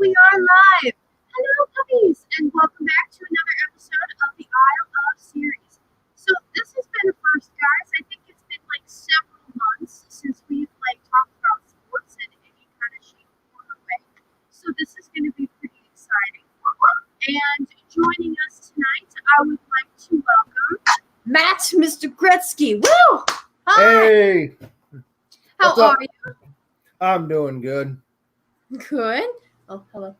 we are live. Hello, puppies, and welcome back to another episode of the Isle of series. So this has been a first, guys. I think it's been like several months since we've talked about sports in any kind of shape, form, or way. So this is going to be pretty exciting. And joining us tonight, I would like to welcome Matt, Mr. Gretzky. Woo! Hi. Hey. How are you? I'm doing good. Good. Oh, hello.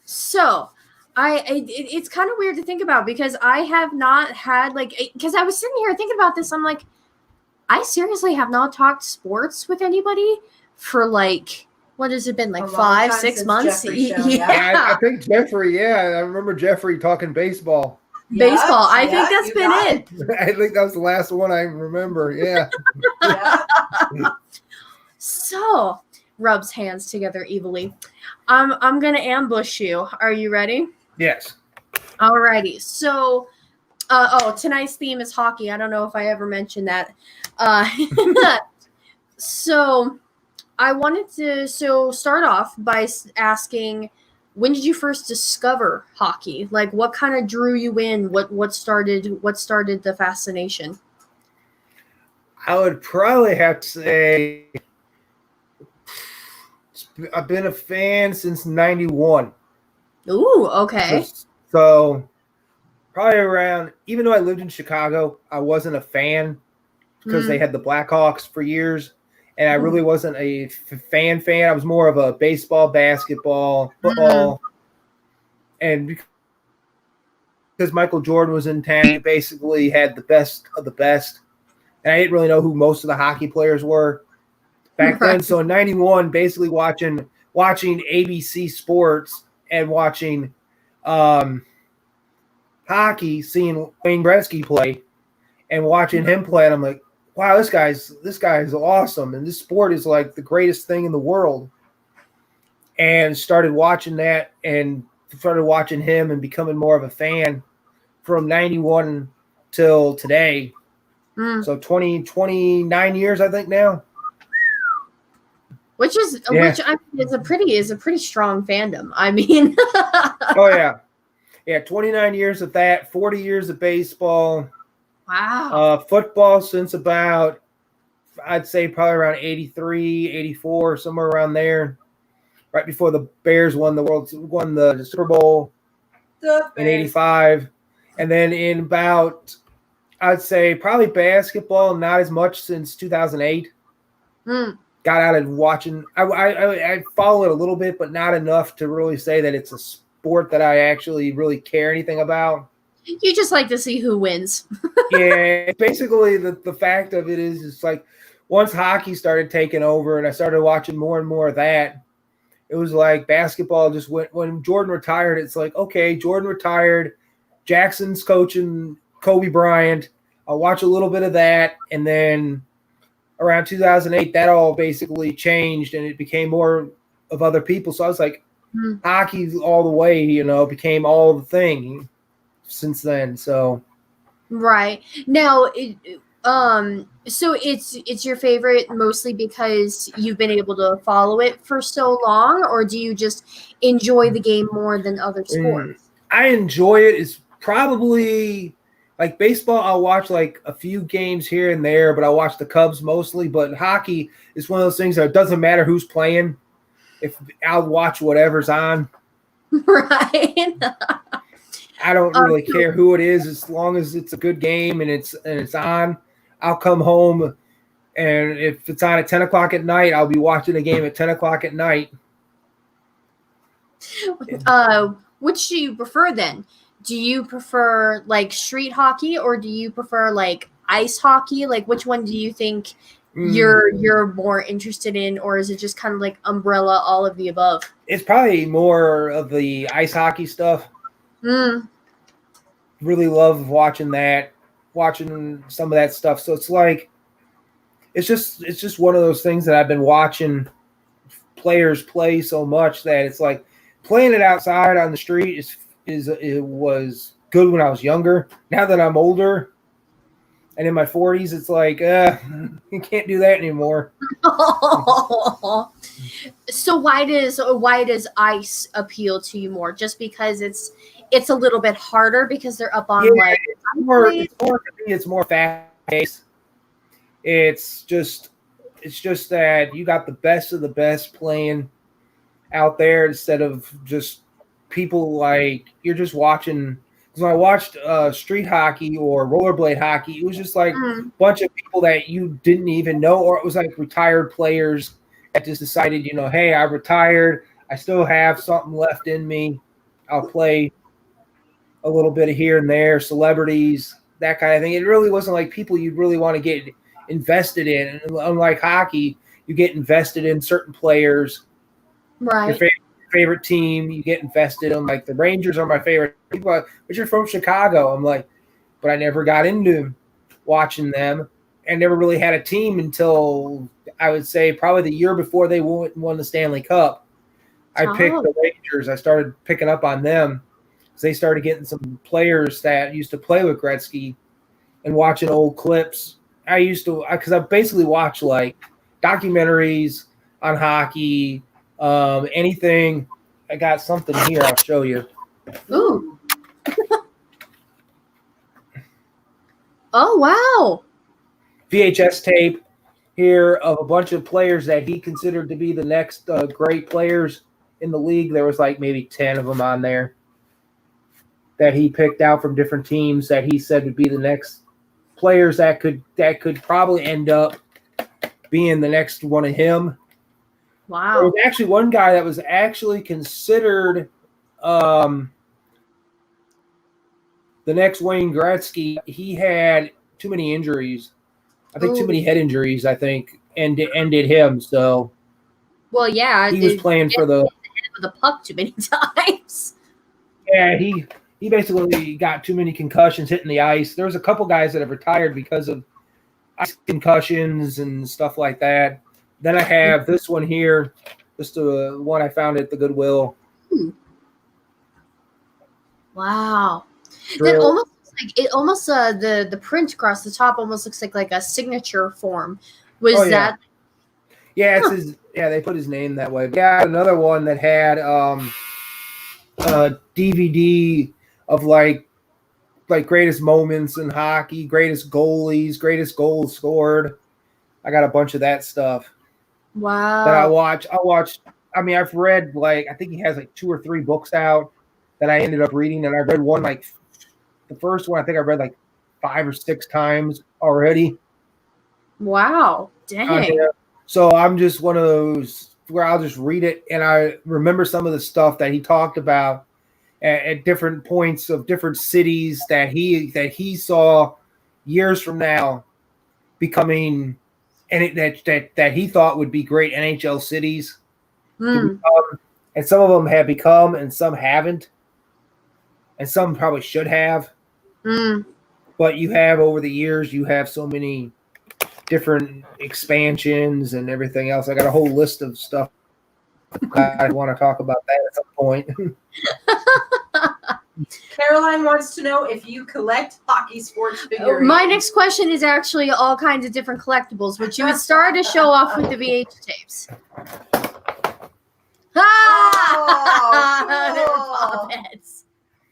So it's kind of weird to think about because I have not had because I was sitting here thinking about this. I'm like, I seriously have not talked sports with anybody for what has it been, 5, 6 months? Yeah. I think Jeffrey. Yeah, I remember Jeffrey talking baseball. Baseball. I think that's been it. I think that was the last one I remember. Yeah. So, rubs hands together evilly. I'm gonna ambush you. Are you ready? Yes. Alrighty. So, tonight's theme is hockey. I don't know if I ever mentioned that. So, I wanted to start off by asking, when did you first discover hockey? Like, what kind of drew you in? What started the fascination? I would probably have to say I've been a fan since '91. Ooh, okay. So probably around, even though I lived in Chicago, I wasn't a fan because they had the Blackhawks for years. And I really wasn't a fan. I was more of a baseball, basketball, football. And because Michael Jordan was in town, he basically had the best of the best. And I didn't really know who most of the hockey players were back then. So in '91, basically watching ABC Sports and watching hockey, seeing Wayne Gretzky play and watching him play, and I'm like, wow, this guy's awesome, and this sport is like the greatest thing in the world. And started watching that and started watching him and becoming more of a fan from '91 till today. So 29 years, I think now. Which is a pretty strong fandom. I mean, oh yeah, 29 years of that, 40 years of baseball. Wow. Football since about, I'd say probably around 83, 84, somewhere around there. Right before the Bears won the Super Bowl in '85. And then in about, I'd say probably basketball, not as much since 2008. Got out of watching. I follow it a little bit, but not enough to really say that it's a sport that I actually really care anything about. You just like to see who wins. Yeah, basically the fact of it is, it's like once hockey started taking over and I started watching more and more of that, it was like basketball just went. When Jordan retired, it's like, okay, Jordan retired, Jackson's coaching Kobe Bryant. I'll watch a little bit of that, and then around 2008, that all basically changed and it became more of other people. So I was like, hockey all the way, became all the thing since then. So right now, so it's your favorite mostly because you've been able to follow it for so long, or do you just enjoy the game more than other sports? I enjoy it. It's probably like baseball. I'll watch like a few games here and there, but I watch the Cubs mostly. But hockey is one of those things that it doesn't matter who's playing. If I'll watch whatever's on. Right. I don't really care who it is, as long as it's a good game and it's on. I'll come home, and if it's on at 10 o'clock at night, I'll be watching the game at 10 o'clock at night. Which do you prefer then? Do you prefer street hockey, or do you prefer ice hockey? Which one do you think you're more interested in, or is it just kind of umbrella all of the above? It's probably more of the ice hockey stuff. Really love watching some of that stuff. So it's just one of those things that I've been watching players play so much that it's like playing it outside on the street it was good when I was younger. Now that I'm older and in my 40s, it's like you can't do that anymore. So why does ice appeal to you more? Just because it's a little bit harder because they're up on like It's more fast paced. It's just that you got the best of the best playing out there instead of just people like you're just watching. Because when I watched street hockey or rollerblade hockey, it was just like a bunch of people that you didn't even know, or it was like retired players that just decided, hey, I retired. I still have something left in me. I'll play a little bit of here and there, celebrities, that kind of thing. It really wasn't like people you'd really want to get invested in. And unlike hockey, you get invested in certain players. right. Your favorite team, you get invested in. Like the Rangers are my favorite people, but you're from Chicago. I'm like, but I never got into watching them and never really had a team until I would say probably the year before they won the Stanley Cup. I picked the Rangers. I started picking up on them because they started getting some players that used to play with Gretzky and watching old clips. Because I basically watch like documentaries on hockey, anything. I got something here. I'll show you. Ooh. Oh, wow. VHS tape here of a bunch of players that he considered to be the next great players in the league. There was like maybe 10 of them on there that he picked out from different teams that he said would be the next players that could probably end up being the next one of him. Wow. There was actually one guy that was actually considered the next Wayne Gretzky. He had too many injuries. I think too many head injuries, I think, ended him. So well, yeah, he was playing for the puck too many times. Yeah, he basically got too many concussions hitting the ice. There was a couple guys that have retired because of ice concussions and stuff like that. Then I have this one here, just the one I found at the Goodwill. Wow. That almost looks like the print across the top almost looks like a signature form. Was that? Yeah, they put his name that way. Yeah, another one that had DVD of like greatest moments in hockey, greatest goalies, greatest goals scored. I got a bunch of that stuff. Wow. That I watched. I mean, I've read I think he has like 2 or 3 books out that I ended up reading, and I read one the first one. I think I read like 5 or 6 times already. Wow, dang. So I'm just one of those where I'll just read it, and I remember some of the stuff that he talked about at different points of different cities that he saw years from now becoming, and that he thought would be great NHL cities. And some of them have become, and some haven't, and some probably should have. But you have over the years, you have so many different expansions and everything else. I got a whole list of stuff. I want to talk about that at some point. Caroline wants to know if you collect hockey sports figurines. My next question is actually all kinds of different collectibles, which you would start to show off with the VH tapes. They were puppets.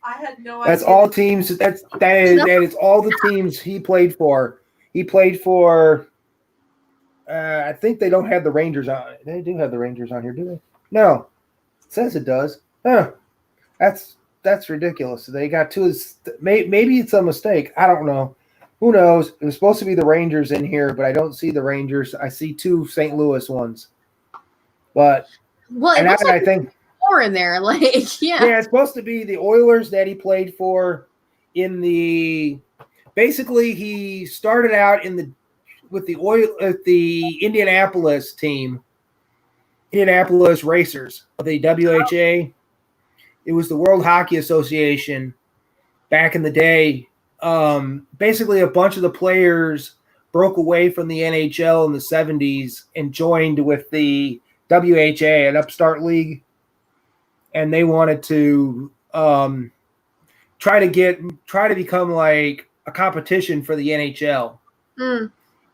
I had no idea. That's all teams. That is all the teams he played for. He played for. I think they don't have the Rangers on. They do have the Rangers on here, do they? No, it says it does. Huh? That's ridiculous. They got 2. Maybe it's a mistake. I don't know. Who knows? It was supposed to be the Rangers in here, but I don't see the Rangers. I see 2 St. Louis ones. But I think 4 in there. Yeah, it's supposed to be the Oilers that he played for. Basically, he started out with the Indianapolis team, Indianapolis Racers, the WHA. It was the World Hockey Association back in the day. Basically, a bunch of the players broke away from the NHL in the 70s and joined with the WHA, an upstart league, and they wanted to try to become like a competition for the NHL.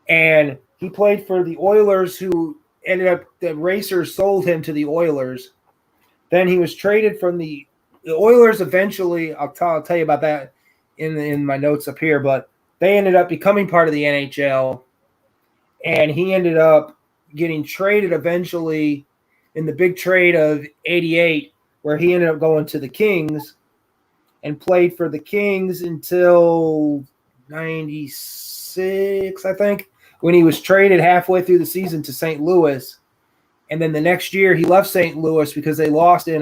And he played for the Oilers, ended up the Racers sold him to the Oilers. Then he was traded from the Oilers. Eventually, I'll tell you about that in my notes up here. But they ended up becoming part of the NHL, and he ended up getting traded eventually in the big trade of '88, where he ended up going to the Kings and played for the Kings until '96, I think, when he was traded halfway through the season to St. Louis. And then the next year he left St. Louis because they lost in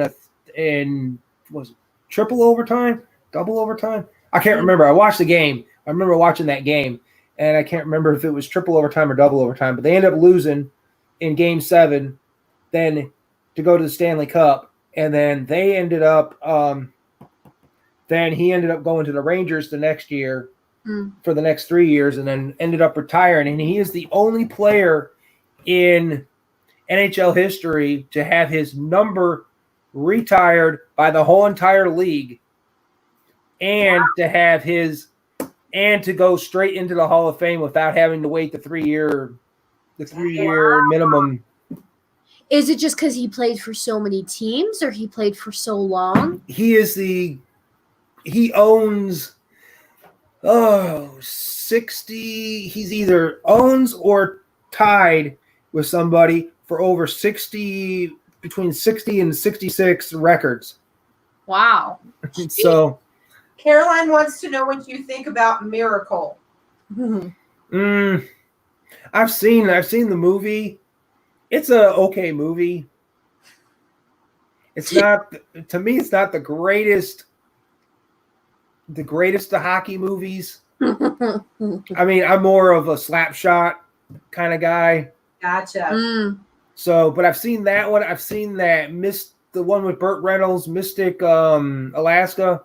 was it triple overtime, double overtime? I can't remember. I watched the game. I remember watching that game, and I can't remember if it was triple overtime or double overtime, but they ended up losing in Game 7 then to go to the Stanley Cup. And then they ended up then he ended up going to the Rangers the next year for the next 3 years, and then ended up retiring. And he is the only player in NHL history to have his number retired by the whole entire league, and to go straight into the Hall of Fame without having to wait the 3 year minimum. Is it just because he played for so many teams, or he played for so long? He owns 60. He's either owns or tied with somebody for over 60, between 60 and 66 records. Wow. So Caroline wants to know what you think about Miracle. I've seen the movie. It's a okay movie. It's not, to me, it's not the greatest of hockey movies. I mean, I'm more of a slap shot kind of guy. Gotcha. So, but I've seen that one. I've seen the one with Burt Reynolds, Mystery Alaska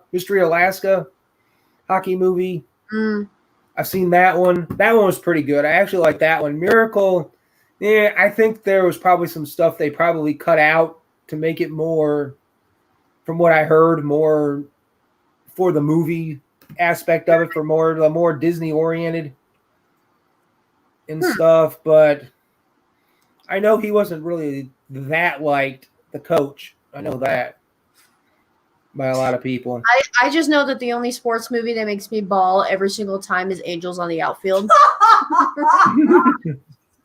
hockey movie. I've seen that one. That one was pretty good. I actually like that one. Miracle, yeah, I think there was probably some stuff they probably cut out to make it more, from what I heard, more for the movie aspect of it, for the more Disney oriented and stuff. But I know he wasn't really that liked, the coach. I know that by a lot of people. I just know that the only sports movie that makes me bawl every single time is Angels on the Outfield.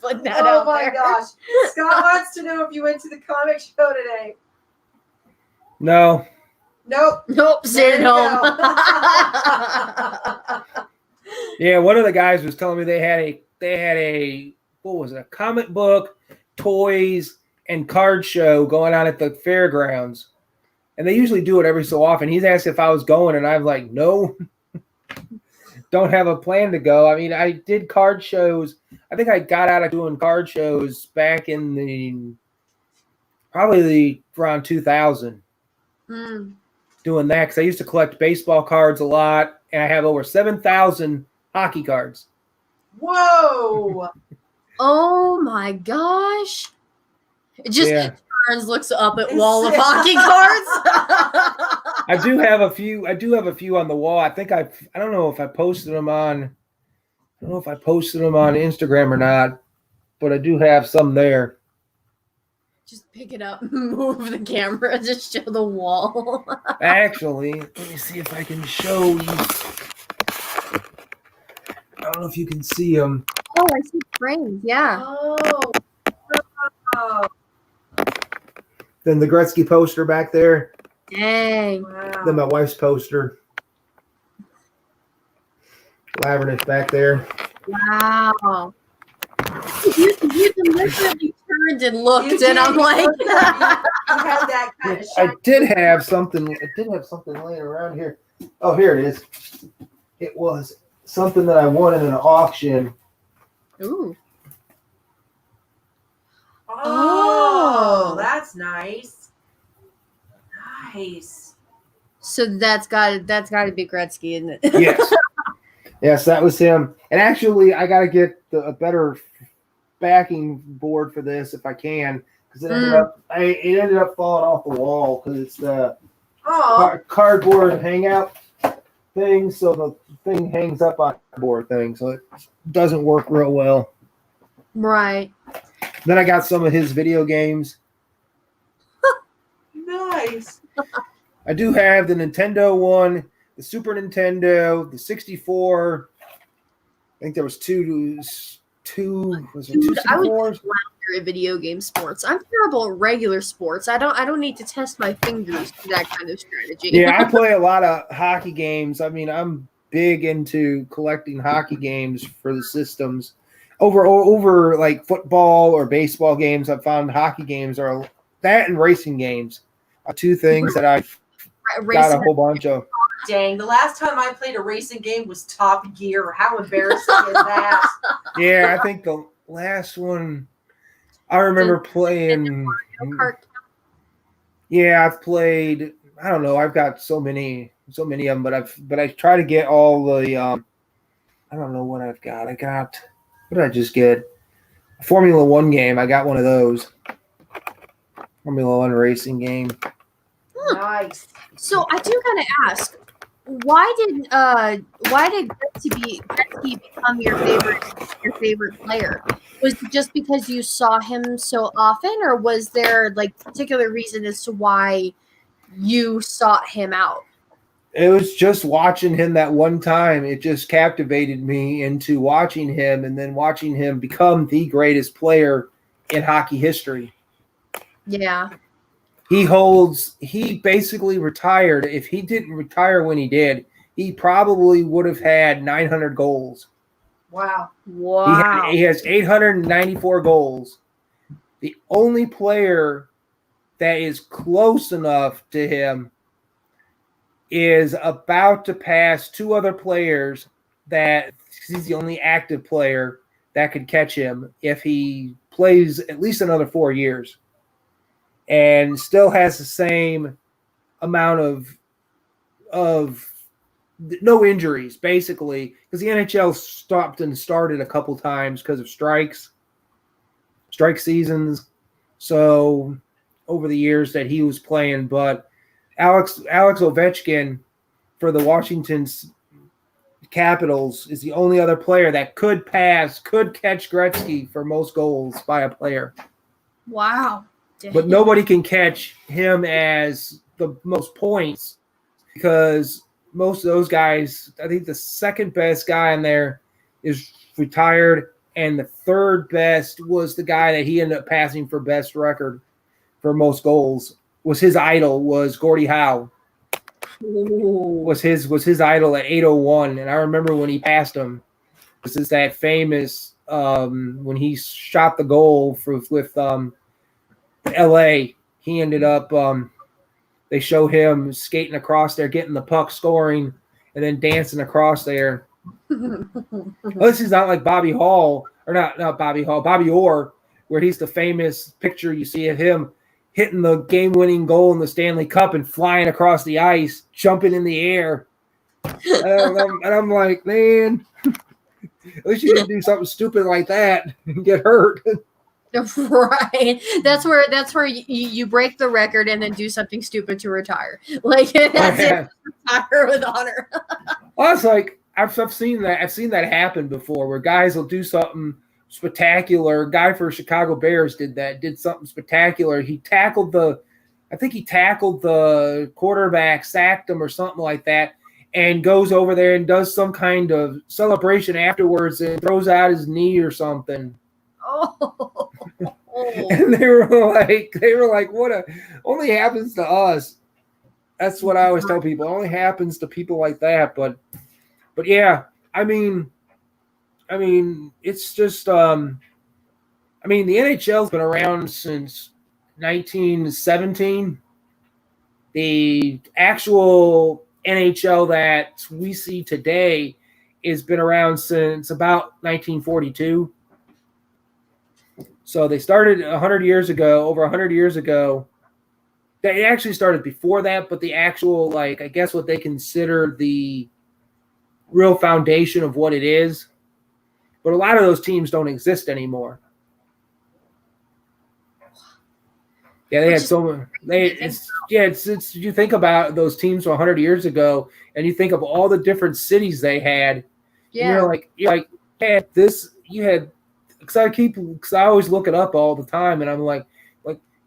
Put that Oh out my there. gosh. Scott wants to know if you went to the comic show today. No. Nope. Nope, sit There at you home. Yeah, one of the guys was telling me they had a what was it, a comic book, toys, and card show going on at the fairgrounds. And they usually do it every so often. He's asked if I was going, and I'm like, no, don't have a plan to go. I mean, I did card shows. I think I got out of doing card shows back in probably around 2000. Doing that because I used to collect baseball cards a lot, and I have over 7,000 hockey cards. Whoa. Oh my gosh. It just turns, looks up at wall of It's- hockey cards. I do have a few on the wall. I think I don't know if I posted them on Instagram or not, but I do have some there. Just pick it up, move the camera, just show the wall. Actually, let me see if I can show you. I don't know if you can see them. Oh, I see frames. Yeah. Oh. Then the Gretzky poster back there. Dang. Then Wow. my wife's poster. Lavernus back there. Wow. You literally turned and looked, You and I'm did. like, You had that kind of I shine. did have something laying around here. Oh, here it is. It was something that I won in an auction. ooh. Oh, that's nice. Nice. So that's got to be Gretzky, isn't it? Yes. Yes, that was him. And actually, I got to get a better backing board for this if I can, because it ended up falling off the wall because it's the Oh, cardboard hangout thing. So the thing hangs up on the board thing, so it doesn't work real well. Right. Then I got some of his video games. Nice. I do have the Nintendo one, the Super Nintendo, the 64. I think there was two. Was it two Dude, I would 64s? at video game sports. I'm terrible at regular sports. I don't need to test my fingers for that kind of strategy. Yeah, I play a lot of hockey games. I mean, I'm big into collecting hockey games for the systems. Over like football or baseball games, I've found hockey games are that and racing games are two things that I've got a Racing, whole bunch of. Dang, the last time I played a racing game was Top Gear. How embarrassing is that? Yeah, I think the last one I remember playing. Kart. Yeah, I've played. I don't know. I've got so many of them, but I try to get all the. I don't know what I've got. What did I just get? A Formula One game. I got one of those. Formula One racing game. Nice. So I do gotta ask, why did Gretzky become your favorite player? Was it just because you saw him so often, or was there like particular reason as to why you sought him out? It was just watching him that one time. It just captivated me into watching him and then watching him become the greatest player in hockey history. Yeah. He basically retired. If he didn't retire when he did, he probably would have had 900 goals. Wow. Wow. He has 894 goals. The only player that is close enough to him is about to pass two other players that he's the only active player that could catch him if he plays at least another 4 years and still has the same amount of no injuries, basically, because the NHL stopped and started a couple times because of strike seasons. So over the years that he was playing, but Alex Ovechkin for the Washington Capitals is the only other player that could catch Gretzky for most goals by a player. Wow. But nobody can catch him as the most points because most of those guys, I think the second best guy in there is retired, and the third best was the guy that he ended up passing for best record for most goals. Was his idol was Gordie Howe. Was his idol at 801, and I remember when he passed him. This is that famous when he shot the goal with L.A. He ended up. They show him skating across there, getting the puck, scoring, and then dancing across there. This is not like Bobby Hall, or not Bobby Hall, Bobby Orr, where he's the famous picture you see of him hitting the game-winning goal in the Stanley Cup and flying across the ice, jumping in the air. And I'm like, man, at least you didn't do something stupid like that and get hurt. Right. That's where you break the record and then do something stupid to retire. Like that's it. Retire with honor. Well, it's like I've seen that. I've seen that happen before, where guys will do something spectacular. A guy for Chicago Bears did something spectacular. He tackled the quarterback, sacked him or something like that, and goes over there and does some kind of celebration afterwards and throws out his knee or something. Oh. And they were like, only happens to us. That's what I always tell people. It only happens to people like that. But yeah, I mean, it's just, the NHL's been around since 1917. The actual NHL that we see today has been around since about 1942. So they started over 100 years ago. They actually started before that, but the actual, I guess what they consider the real foundation of what it is. But a lot of those teams don't exist anymore. Yeah, they had so many. It's you think about those teams from 100 years ago, and you think of all the different cities they had. Yeah. You had because I always look it up all the time, and I'm like,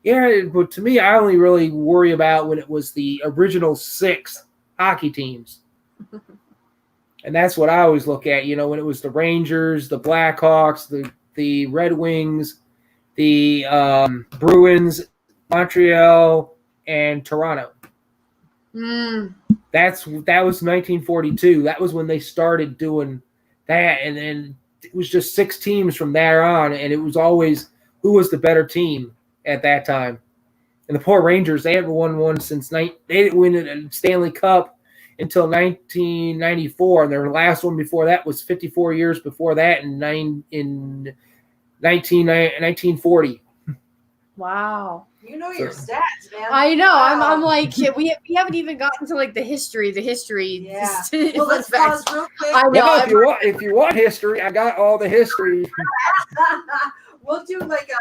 yeah, but to me, I only really worry about when it was the original 6 hockey teams. And that's what I always look at, when it was the Rangers, the Blackhawks, the Red Wings, the Bruins, Montreal, and Toronto. That was 1942. That was when they started doing that, and then it was just 6 teams from there on, and it was always who was the better team at that time. And the poor Rangers, they haven't won one since they didn't win a Stanley Cup until 1994, and their last one before that was 54 years before that in 1940. Wow. You know your stats, man. I know. Wow. I'm like, we haven't even gotten to like the history. Yeah. Well, let's pause real quick. I know. Well, if you want history, I got all the history. We'll do like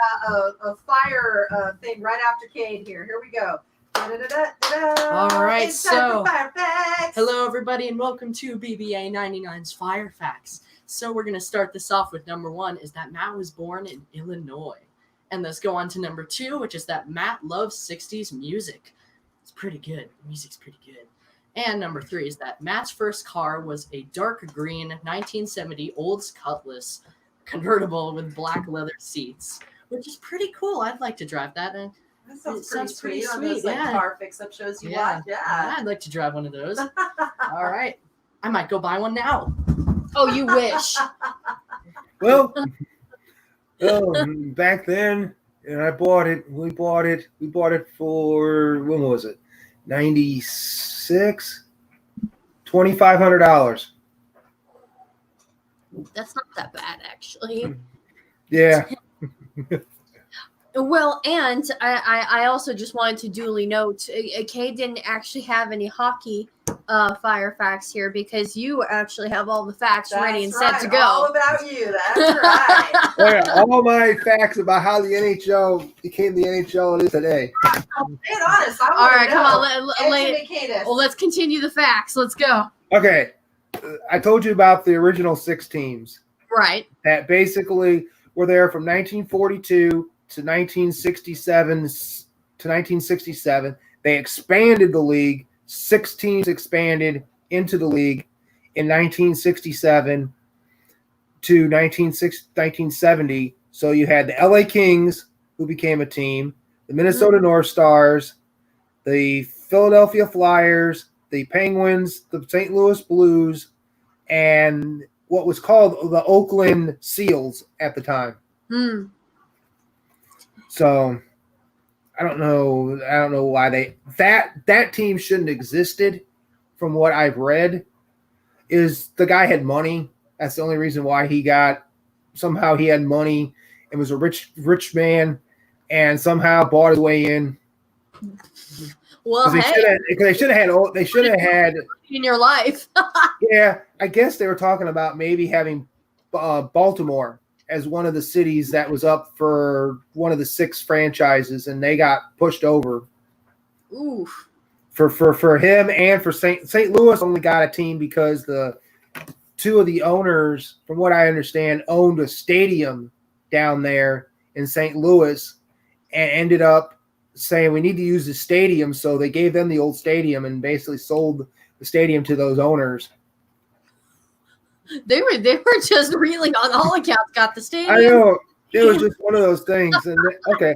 a fire thing right after Cade here. Here we go. Da-da-da-da-da. All right, It's time so for Fire Facts. hello everybody and welcome to BBA 99's Fire Facts. So we're going to start this off with number 1 is that Matt was born in Illinois. And let's go on to number 2, which is that Matt loves 60s music. It's pretty good. Music's pretty good. And number 3 is that Matt's first car was a dark green 1970 Olds Cutlass convertible with black leather seats, which is pretty cool. I'd like to drive that. And That sounds It sounds pretty pretty sweet on those sweet, like yeah. car fix-up shows you Yeah. watch. Yeah. I'd like to drive one of those. All right. I might go buy one now. Oh, you wish. Well, back then, and I bought it. We bought it for, when was it? 96, $2,500. That's not that bad, actually. Yeah. Well, and I also just wanted to duly note, Kay didn't actually have any hockey fire facts here because you actually have all the facts ready and set to go. All about you. That's right. All my facts about how the NHL became the NHL it is today. Be honest. I All right, know. come on. Educate us. Well, let's continue the facts. Let's go. Okay. I told you about the original 6 teams Right. that basically were there from 1942 to 1967. They expanded the league. 6 teams expanded into the league in 1967 to 1970. So you had the LA Kings, who became a team, the Minnesota North Stars, the Philadelphia Flyers, the Penguins, the St. Louis Blues, and what was called the Oakland Seals at the time. So I don't know why that team shouldn't have existed. From what I've read, is the guy had money. That's the only reason why he had money and was a rich man, and somehow bought his way in. Well, They should have had. in your life. Yeah, I guess they were talking about maybe having Baltimore as one of the cities that was up for one of the 6 franchises, and they got pushed over. Oof. For him and for St. Louis only got a team because the 2 of the owners, from what I understand, owned a stadium down there in St. Louis and ended up saying we need to use the stadium, so they gave them the old stadium and basically sold the stadium to those owners. They were just really on all accounts got the stadium. I know. It was just one of those things. And okay.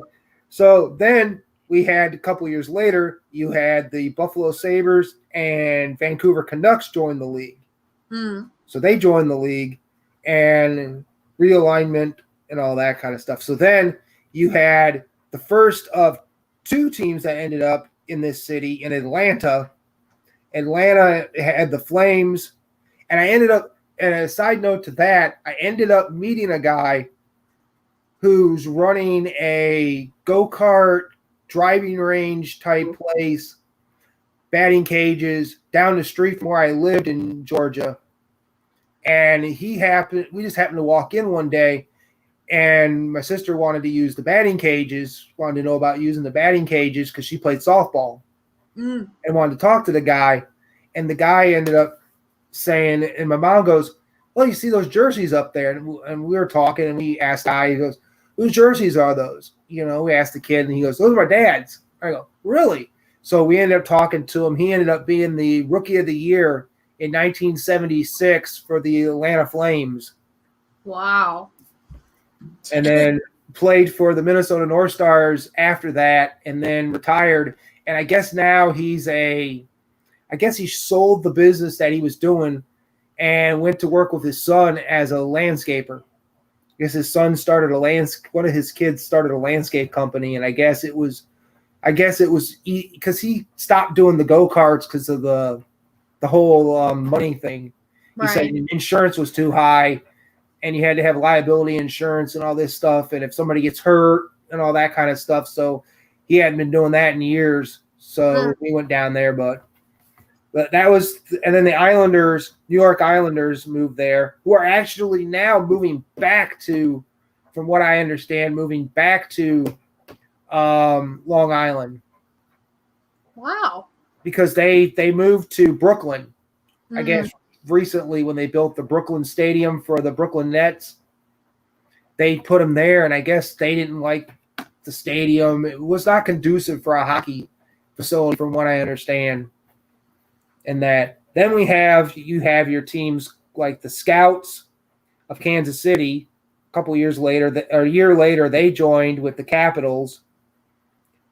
So then we had a couple years later, you had the Buffalo Sabres and Vancouver Canucks join the league. So they joined the league and realignment and all that kind of stuff. So then you had the first of 2 teams that ended up in this city in Atlanta. Atlanta had the Flames. And a side note to that, I ended up meeting a guy who's running a go-kart driving range type place, batting cages down the street from where I lived in Georgia. And we just happened to walk in one day, and my sister wanted to use the batting cages, wanted to know about using the batting cages because she played softball and wanted to talk to the guy. And the guy ended up saying, and my mom goes, "Well, you see those jerseys up there?" And we were talking, and we asked Guy. He goes, "Whose jerseys are those?" We asked the kid, and he goes, "Those are my dad's." I go, "Really?" So we ended up talking to him. He ended up being the Rookie of the Year in 1976 for the Atlanta Flames, Wow. and then played for the Minnesota North Stars after that, and then retired. And I guess now he sold the business that he was doing and went to work with his son as a landscaper. I guess his son started one of his kids started a landscape company, and I guess it was because he stopped doing the go-karts because of the whole money thing. He said Right. insurance was too high, and you had to have liability insurance and all this stuff, and if somebody gets hurt and all that kind of stuff. So he hadn't been doing that in years. So we went down there, but that was, and then the Islanders, New York Islanders, moved there, who are actually now moving back to, from what I understand, moving back to Long Island Wow. because they moved to Brooklyn. I Mhm. guess recently when they built the Brooklyn Stadium for the Brooklyn Nets, they put them there, and I guess they didn't like the stadium. It was not conducive for a hockey facility, from what I understand. And that then you have your teams like the Scouts of Kansas City. A year later, they joined with the Capitals,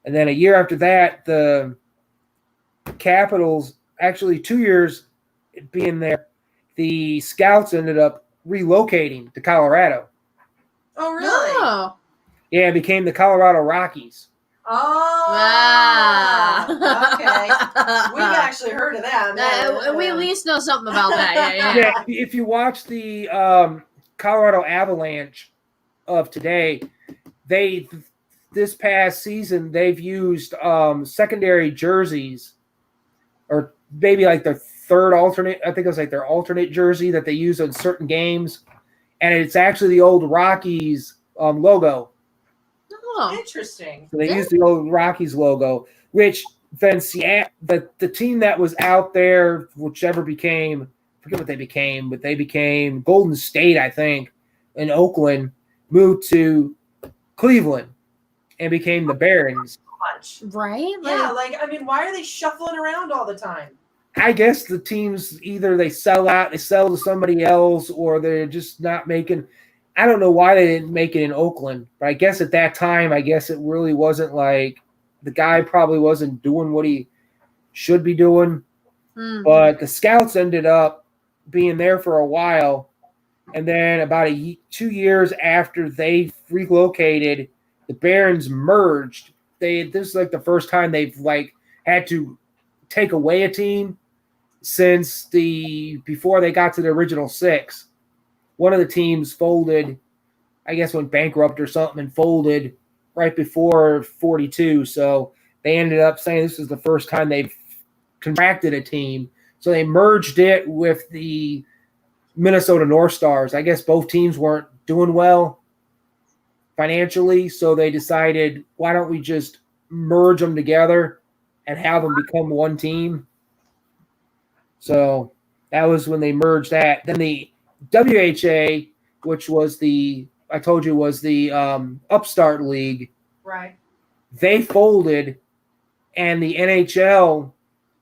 and then a year after that, the Capitals, actually 2 years being there, the Scouts ended up relocating to Colorado. Oh, really? Oh. Yeah, it became the Colorado Rockies. Oh, Ah. okay. We've actually heard of that. We at least know something about that. Yeah. Yeah, if you watch the Colorado Avalanche of today, this past season they've used secondary jerseys, or maybe like their third alternate. I think it was like their alternate jersey that they use in certain games, and it's actually the old Rockies logo. Oh. Interesting. So they used the old Rockies logo, which then the team that was out there, whichever became, I forget what they became, but they became Golden State, I think, in Oakland, moved to Cleveland and became the Barons. Much. Right? Yeah, I mean, why are they shuffling around all the time? I guess the teams either they sell to somebody else, or they're just not making. I don't know why they didn't make it in Oakland, but I guess at that time, it really wasn't like the guy probably wasn't doing what he should be doing. Mm. But the Scouts ended up being there for a while, and then about 2 years after they relocated, the Barons merged. This is like the first time they've had to take away a team since before they got to the original six. One of the teams folded, I guess went bankrupt or something, and folded right before 42. So they ended up saying this is the first time they've contracted a team. So they merged it with the Minnesota North Stars. I guess both teams weren't doing well financially, so they decided, why don't we just merge them together and have them become one team? So that was when they merged that. Then the WHA, which was I told you was the upstart league, Right. they folded, and the NHL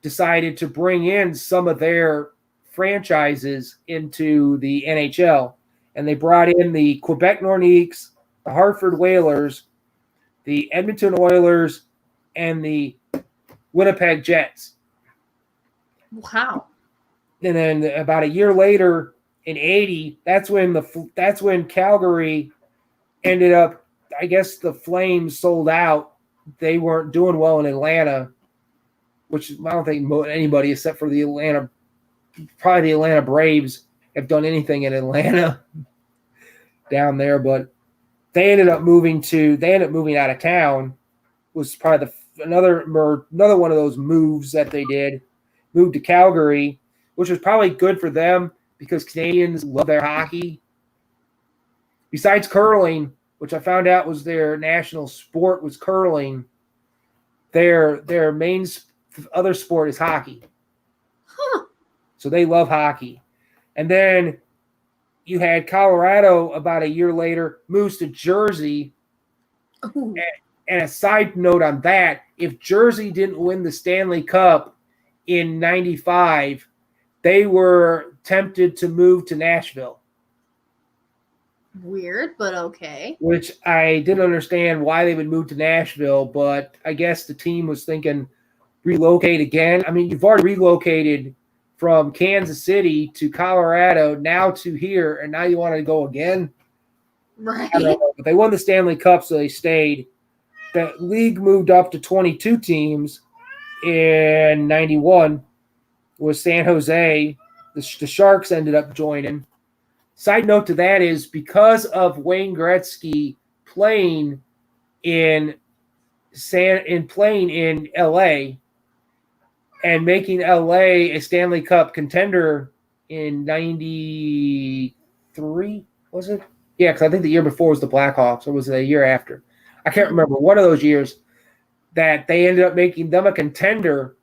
decided to bring in some of their franchises into the NHL. And they brought in the Quebec Nordiques, the Hartford Whalers, the Edmonton Oilers, and the Winnipeg Jets. Wow. And then about a year later, in '80, that's when Calgary ended up. I guess the Flames sold out. They weren't doing well in Atlanta, which I don't think anybody except for the Atlanta Braves have done anything in Atlanta down there. But they ended up moving out of town. Was probably another one of those moves that they did. Moved to Calgary, which was probably good for them because Canadians love their hockey. Besides curling, which I found out was their national sport, was curling, their main other sport is hockey. Huh. So they love hockey. And then you had Colorado about a year later moves to Jersey. Ooh. And a side note on that, if Jersey didn't win the Stanley Cup in 95, they were tempted to move to Nashville, Weird, but okay. which I didn't understand why they would move to Nashville, but I guess the team was thinking relocate again. I mean, you've already relocated from Kansas City to Colorado, now to here, and now you want to go again? Right. I don't know, but they won the Stanley Cup, so they stayed. The league moved up to 22 teams in 91 with San Jose. The Sharks ended up joining. Side note to that is because of Wayne Gretzky playing in LA and making LA a Stanley Cup contender in 93, was it? Yeah, because I think the year before was the Blackhawks, or was it a year after? I can't remember. One of those years that they ended up making them a contender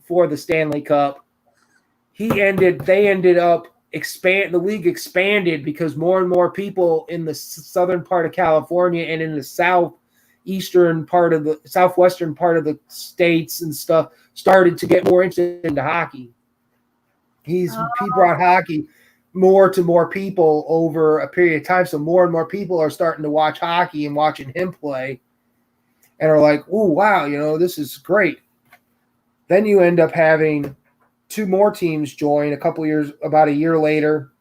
for the Stanley Cup. They ended up the league expanded because more and more people in the southern part of California and in the southwestern part of the states and stuff started to get more interested into hockey. He brought hockey more to more people over a period of time. So more and more people are starting to watch hockey and watching him play and are like, oh, wow, this is great. Then you end up having two more teams join about a year later.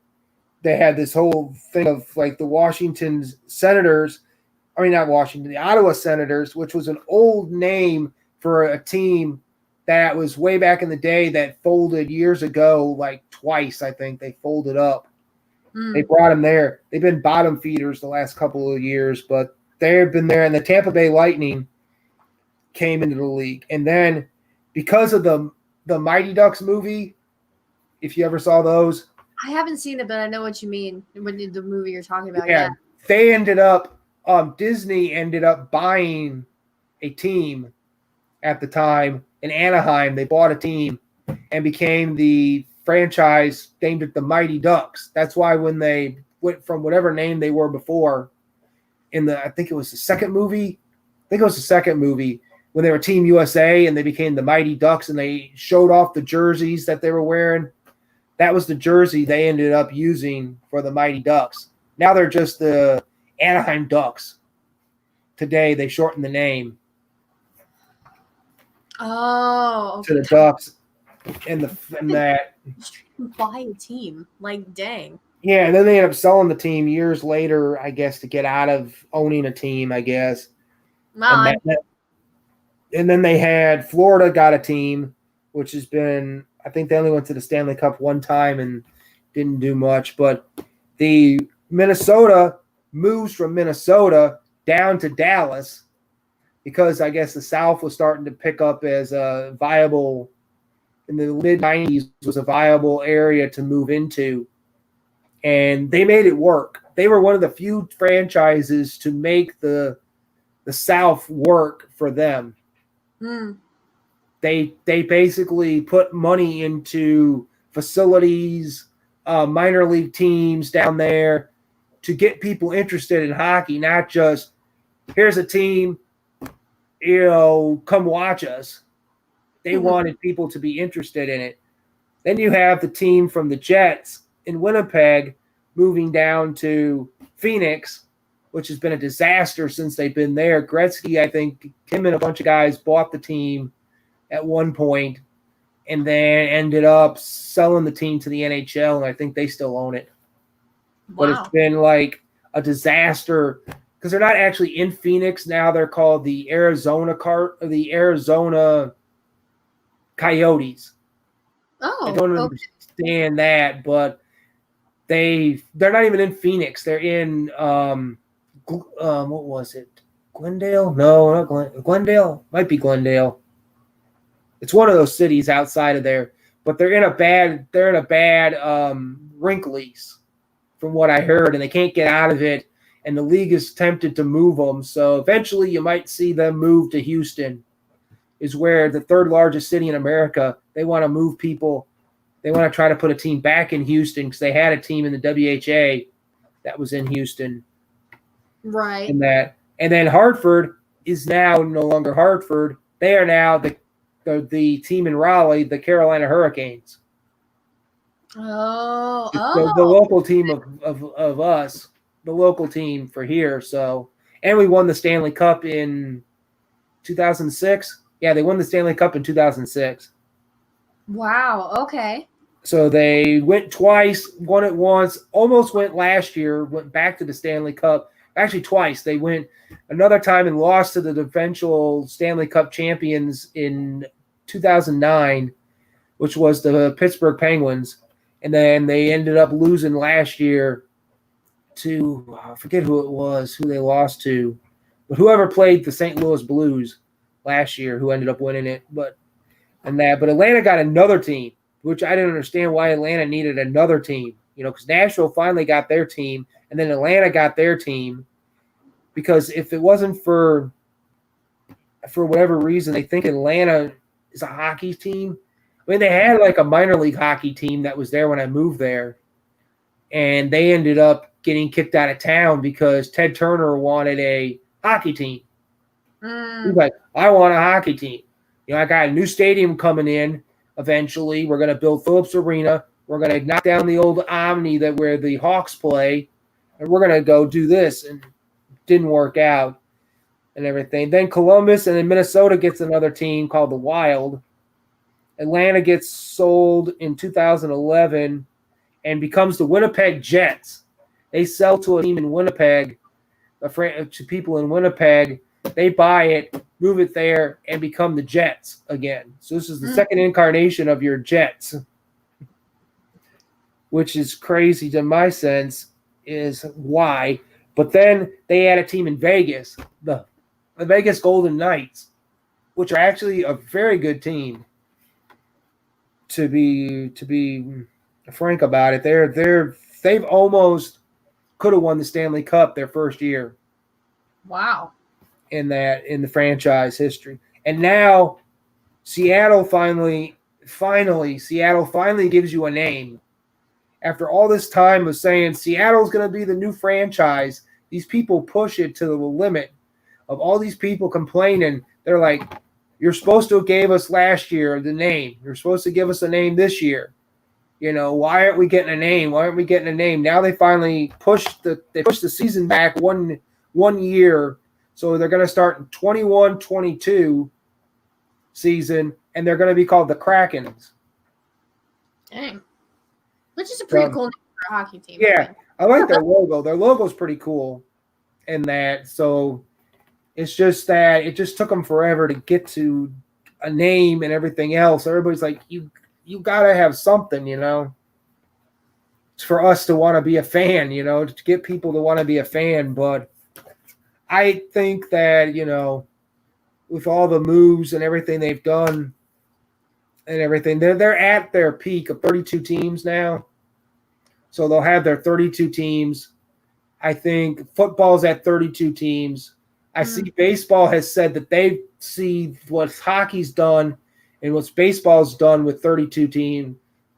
They had this whole thing of like the Ottawa Senators, which was an old name for a team that was way back in the day that folded years ago, like twice, I think they folded up. They brought them there. They've been bottom feeders the last couple of years, but they've been there. And the Tampa Bay Lightning came into the league. And then because of the Mighty Ducks movie, if you ever saw those. I haven't seen it, but I know what you mean. When the movie you're talking about. Yeah. They ended up, Disney ended up buying a team at the time in Anaheim. They bought a team and became the franchise, named it the Mighty Ducks. That's why when they went from whatever name they were before I think it was the second movie when they were Team USA and they became the Mighty Ducks and they showed off the jerseys that they were wearing. That was the jersey they ended up using for the Mighty Ducks. Now they're just the Anaheim Ducks. Today they shortened the name. Oh, okay. To the Ducks and that. Buy a team. Like, dang. Yeah, and then they ended up selling the team years later, I guess, to get out of owning a team, I guess. Wow. And then they had Florida got a team, which has been, I think they only went to the Stanley Cup one time and didn't do much. But the Minnesota moves from Minnesota down to Dallas because I guess the South was starting to pick up as a viable, in the mid-90s, was a viable area to move into. And they made it work. They were one of the few franchises to make the South work for them. They basically put money into facilities, minor league teams down there to get people interested in hockey, not just here's a team, come watch us. They wanted people to be interested in it. Then you have the team from the Jets in Winnipeg moving down to Phoenix, which has been a disaster since they've been there. Gretzky, I think, him and a bunch of guys bought the team at one point and then ended up selling the team to the NHL, and I think they still own it. Wow. But it's been like a disaster because they're not actually in Phoenix now. They're called the Arizona Coyotes. Oh, I don't understand that, but they're not even in Phoenix. They're in what was it? Glendale? No, not Glendale. Might be Glendale. It's one of those cities outside of there, but they're in a bad rink lease, from what I heard, and they can't get out of it. And the league is tempted to move them, so eventually you might see them move to Houston. Is where the third largest city in America. They want to move people. They want to try to put a team back in Houston because they had a team in the WHA that was in Houston. Right. And then Hartford is now no longer Hartford. They are now the team in Raleigh, the Carolina Hurricanes. Oh. The local team of us, the local team for here. So, and we won the Stanley Cup in 2006. Yeah, they won the Stanley Cup in 2006. Wow. Okay. So they went twice, won it once, almost went last year, went back to the Stanley Cup. Actually, twice. They went another time and lost to the eventual Stanley Cup champions in 2009, which was the Pittsburgh Penguins. And then they ended up losing last year to, I forget who it was, who they lost to, but whoever played the St. Louis Blues last year, who ended up winning it. But Atlanta got another team, which I didn't understand why Atlanta needed another team, because Nashville finally got their team, and then Atlanta got their team, because if it wasn't for whatever reason, they think Atlanta is a hockey team. I mean, they had like a minor league hockey team that was there when I moved there, and they ended up getting kicked out of town because Ted Turner wanted a hockey team. He's like, I want a hockey team. I got a new stadium coming in eventually. We're going to build Phillips Arena. We're going to knock down the old Omni where the Hawks play, and we're going to go do this. And it didn't work out and everything. Then Columbus and then Minnesota gets another team called the Wild. Atlanta gets sold in 2011 and becomes the Winnipeg Jets. They sell to a team in Winnipeg, to people in Winnipeg. They buy it, move it there, and become the Jets again. So this is the second incarnation of your Jets, which is crazy to my sense, is why. But then they had a team in Vegas, the Vegas Golden Knights, which are actually a very good team. To be frank about it, they've almost could have won the Stanley Cup their first year. Wow. In the franchise history. And now Seattle finally gives you a name. After all this time of saying Seattle's going to be the new franchise, these people push it to the limit of all these people complaining. They're like, you're supposed to have gave us last year the name. You're supposed to give us a name this year. Why aren't we getting a name? Why aren't we getting a name? Now they finally pushed the season back one year. So they're going to start in 21-22 season, and they're going to be called the Krakens. Dang. Which is a pretty cool name for a hockey team. Yeah, I like their logo. Their logo's pretty cool in that. So it's just that it just took them forever to get to a name and everything else. Everybody's like, you got to have something, It's for us to want to be a fan, to get people to want to be a fan, but I think that, with all the moves and everything they've done and everything, they're at their peak of 32 teams now. So they'll have their 32 teams. I think football's at 32 teams. I see baseball has said that they see what hockey's done and what baseball's done with 32 teams.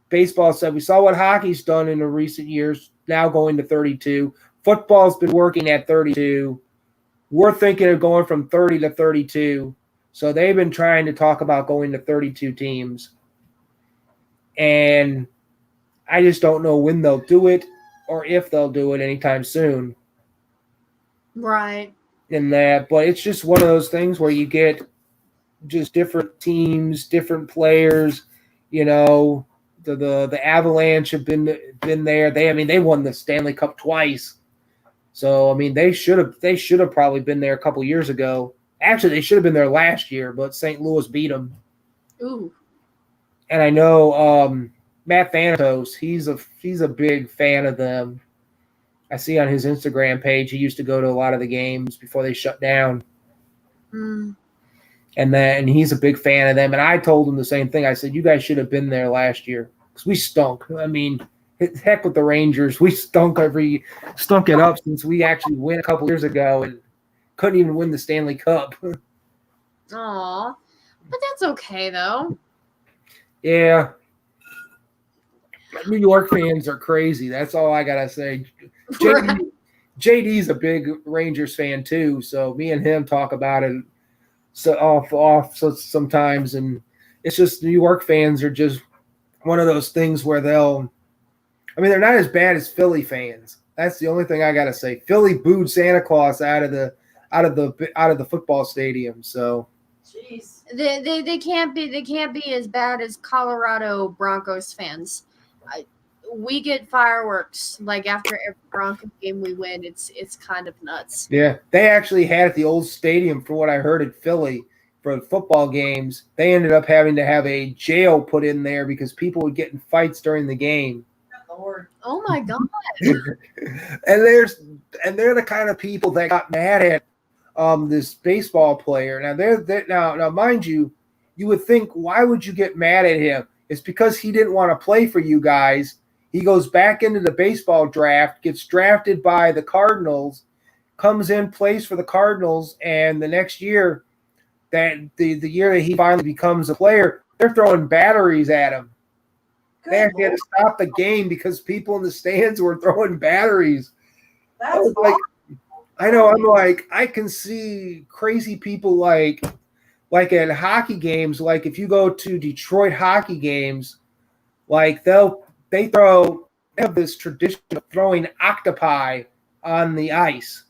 Baseball said, we saw what hockey's done in the recent years, now going to 32. Football's been working at 32. We're thinking of going from 30 to 32. So they've been trying to talk about going to 32 teams. And I just don't know when they'll do it or if they'll do it anytime soon. Right. But it's just one of those things where you get just different teams, different players. The Avalanche have been there. They won the Stanley Cup twice. So they should have probably been there a couple years ago. Actually, they should have been there last year, but St. Louis beat them. Ooh. And I know Matt Thanatos, he's a big fan of them. I see on his Instagram page he used to go to a lot of the games before they shut down. And he's a big fan of them. And I told him the same thing. I said, you guys should have been there last year because we stunk. Heck with the Rangers. We stunk it up since we actually went a couple years ago and couldn't even win the Stanley Cup. Aw. But that's okay, though. Yeah. New York fans are crazy. That's all I got to say. JD's a big Rangers fan too, so me and him talk about it so off so sometimes, and it's just New York fans are just one of those things where they're not as bad as Philly fans. That's the only thing I gotta say. Philly booed Santa Claus out of the football stadium. So Jeez. They can't be as bad as Colorado Broncos fans. We get fireworks like after every Broncos game we win. It's kind of nuts. yeah, they actually had at the old stadium, for what I heard at Philly, for football games. They ended up having to have a jail put in there because people would get in fights during the game. Lord. Oh my god! and they're the kind of people that got mad at this baseball player. Now mind you, you would think, why would you get mad at him? It's because he didn't want to play for you guys. He goes back into the baseball draft, gets drafted by the Cardinals, comes in, plays for the Cardinals, and the next year, that the year that he finally becomes a player, they're throwing batteries at him. They actually had to stop the game because people in the stands were throwing batteries. That's like, I know. I'm like, I can see crazy people like at hockey games. Like if you go to Detroit hockey games, like they have this tradition of throwing octopi on the ice.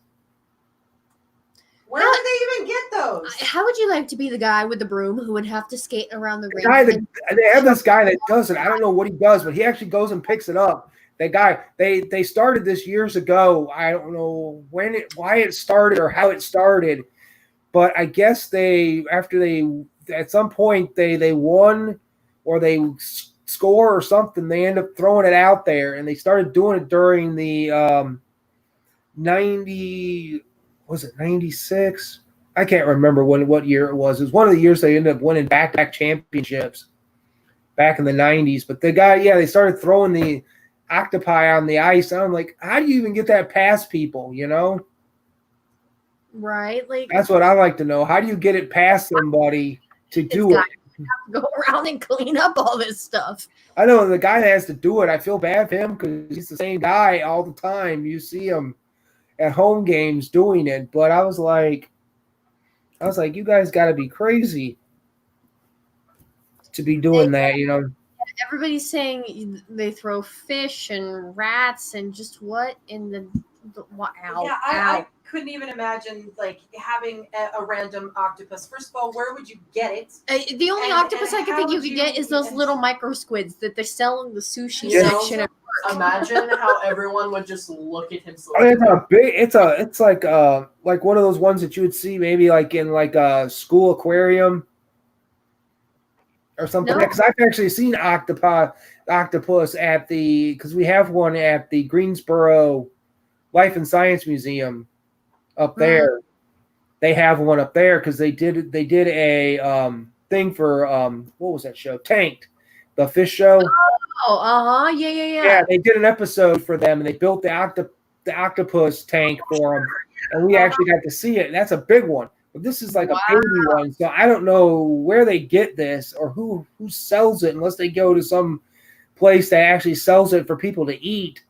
Where did they even get those? How would you like to be the guy with the broom who would have to skate around the ring? They have this guy that does it. I don't know what he does, but he actually goes and picks it up. That guy, they started this years ago. I don't know why it started or how it started, but I guess at some point they won or they score or something. They end up throwing it out there, and they started doing it during the 96? I can't remember what year it was. It was one of the years they ended up winning back-to-back championships back in the 90s. But they started throwing the octopi on the ice. And I'm like, how do you even get that past people, you know? Right. Like That's what I like to know. How do you get it past somebody to do it? Go around and clean up all this stuff. I know the guy that has to do it, I feel bad for him because he's the same guy all the time. You see him at home games doing it, but I was like, you guys got to be crazy to be doing that, you know. Everybody's saying they throw fish and rats and just what in the wow. Yeah, I couldn't even imagine like having a random octopus. First of all, where would you get it? The only octopus I can think you could get is those little micro squids that they sell in the sushi section. Imagine how everyone would just look at him. It's like one of those ones that you would see maybe like in like a school aquarium or something. Because I've actually seen octopus because we have one at the Greensboro Life and Science Museum up there. They have one up there because they did a thing for what was that show? Tanked, the fish show. Oh, yeah. Yeah, they did an episode for them, and they built the octopus tank for them, and we actually got to see it. And that's a big one, but this is like a baby one, so I don't know where they get this or who sells it, unless they go to some place that actually sells it for people to eat,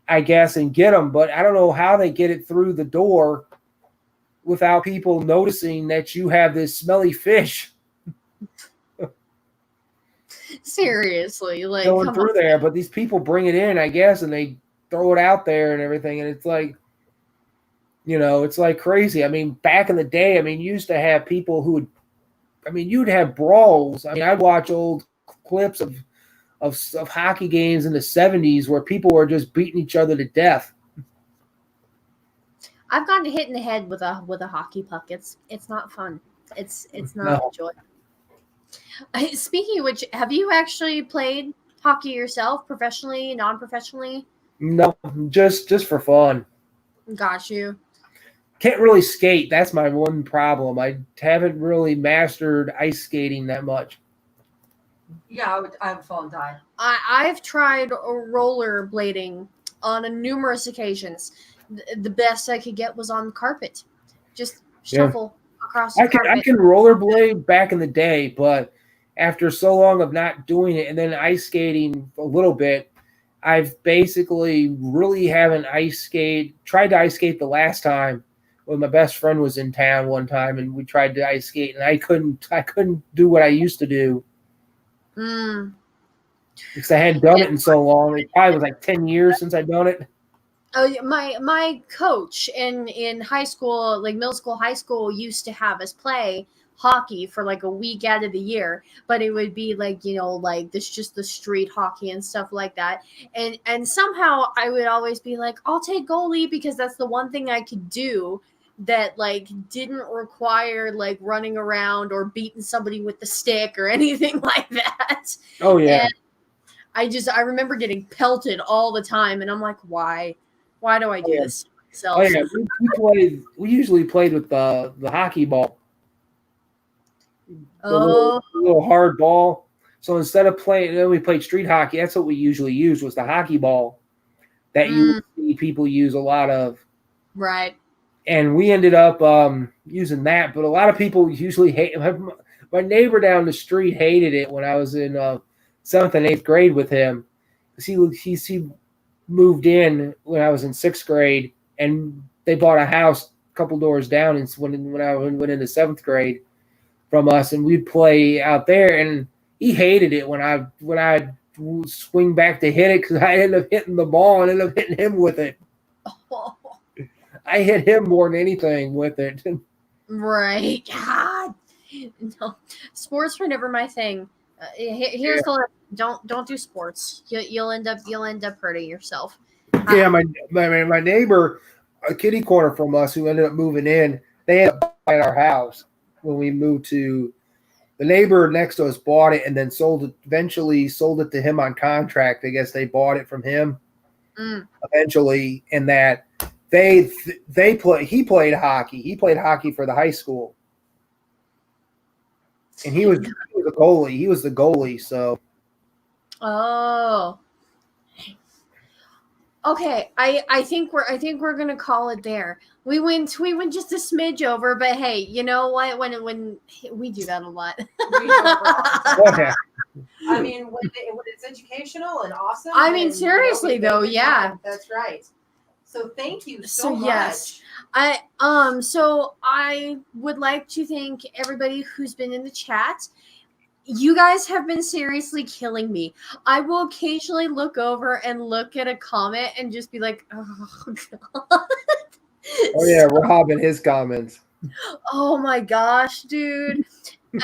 I guess, and get them. But I don't know how they get it through the door without people noticing that you have this smelly fish. Seriously, like going through there, but these people bring it in, I guess, and they throw it out there and everything, and it's like, you know, it's like crazy. I mean, back in the day, I mean, you used to have people you'd have brawls. I mean, I'd watch old clips of hockey games in the 70s where people were just beating each other to death. I've gotten hit in the head with a hockey puck. It's not fun. It's not enjoyable. Speaking of which, have you actually played hockey yourself, professionally, non-professionally? No, just for fun. Got you. Can't really skate. That's my one problem. I haven't really mastered ice skating that much. Yeah, I would fall and die. I've tried rollerblading on numerous occasions. The best I could get was on carpet. Just shuffle across the carpet. I can rollerblade back in the day, but after so long of not doing it and then ice skating a little bit, I've basically really haven't tried to ice skate the last time when my best friend was in town one time and we tried to ice skate and I couldn't do what I used to do Mm. because I hadn't done it in so long. It probably was like 10 years since I'd done it. Oh, my coach in high school, like middle school, high school, used to have us play hockey for like a week out of the year, but it would be like, like this, just the street hockey and stuff like that. And somehow I would always be like, I'll take goalie because that's the one thing I could do that like didn't require like running around or beating somebody with the stick or anything like that. Oh yeah. And I remember getting pelted all the time, and I'm like, why do I do this to myself? Oh yeah. We usually played with the hockey ball. The little hard ball. So instead of playing, we played street hockey. That's what we usually used, was the hockey ball that you see people use a lot of. Right. And we ended up using that. But a lot of people usually hate. My neighbor down the street hated it when I was in 7th and 8th grade with him. He moved in when I was in 6th grade, and they bought a house a couple doors down. And when I went into 7th grade from us, and we'd play out there, and he hated it when I swing back to hit it because I ended up hitting the ball and ended up hitting him with it. Oh. I hit him more than anything with it. Right. God. No, sports were never my thing. Here's the don't do sports. You'll end up hurting yourself. Yeah, my neighbor, a kitty corner from us, who ended up moving in, they ended up buying our house when we moved to. The neighbor next to us bought it and then eventually sold it to him on contract. I guess they bought it from him eventually, and that he played hockey. He played hockey for the high school. And he was a goalie. He was the goalie, so. Oh. Okay, I think we're gonna call it there. We went just a smidge over, but hey, you know what? When we do that a lot. I mean, when it's educational and awesome. I mean, seriously though, yeah. That's right. So thank you so much. Yes. So I would like to thank everybody who's been in the chat. You guys have been seriously killing me. I will occasionally look over and look at a comment and just be like, oh god. Oh yeah, Rob and his comments. Oh my gosh, dude.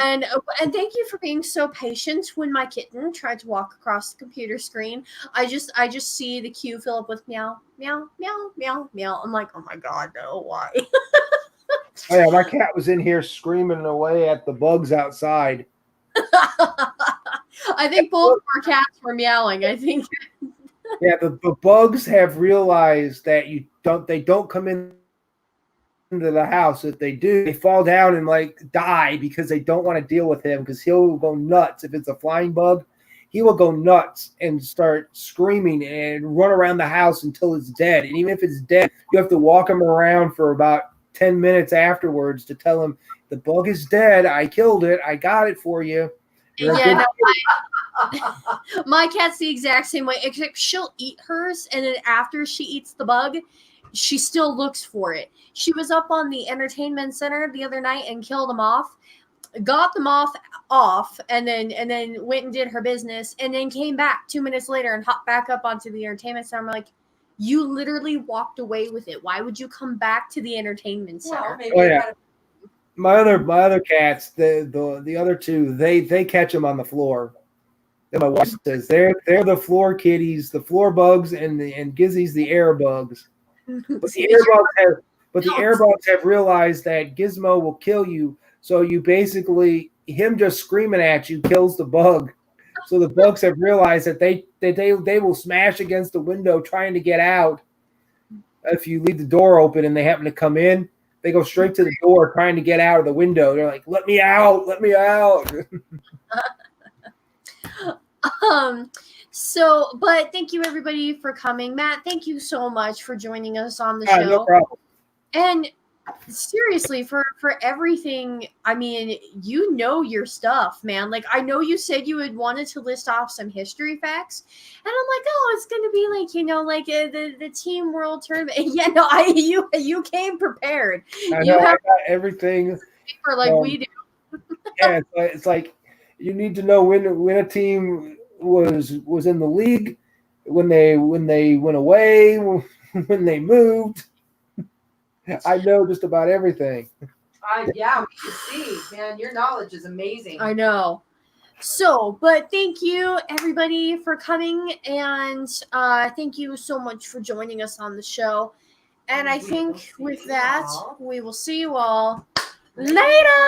And thank you for being so patient when my kitten tried to walk across the computer screen. I just see the queue fill up with meow, meow, meow, meow, meow. I'm like, oh my god, no, why? Oh yeah, my cat was in here screaming away at the bugs outside. I think both of our cats were meowing. I think. Yeah, the bugs have realized that they don't come into the house. If they do, they fall down and like die because they don't want to deal with him, because he'll go nuts. If it's a flying bug, he will go nuts and start screaming and run around the house until it's dead. And even if it's dead, you have to walk him around for about 10 minutes afterwards to tell him the bug is dead. I killed it. I got it for you. Yeah, no, my cat's the exact same way, except she'll eat hers, and then after she eats the bug, she still looks for it. She was up on the entertainment center the other night and killed them off, got them off, and then went and did her business, and then came back 2 minutes later and hopped back up onto the entertainment center. I'm like, you literally walked away with it. Why would you come back to the entertainment center? Oh yeah. My other cats, the other two, they catch them on the floor. And my wife says they're the floor kitties, the floor bugs, and Gizzy's the air bugs. But the air bugs have realized that Gizmo will kill you. So you basically, him just screaming at you kills the bug. So the bugs have realized that they will smash against the window trying to get out. If you leave the door open and they happen to come in, they go straight to the door trying to get out of the window. They're like, let me out, let me out. But thank you everybody for coming. Matt, thank you so much for joining us on the show. No problem. And seriously, for everything, I mean, you know your stuff, man. Like, I know you said you had wanted to list off some history facts, and I'm like, oh, it's gonna be like, like the Team World Tournament. Yeah, no, you came prepared. I You know I have got everything. paper like we do. Yeah, it's like you need to know when a team was in the league, when they went away, when they moved. I know just about everything. Yeah, we can see, man. Your knowledge is amazing. I know. So, but thank you everybody for coming, and thank you so much for joining us on the show. And I We will think see with you that, all we will see you all later.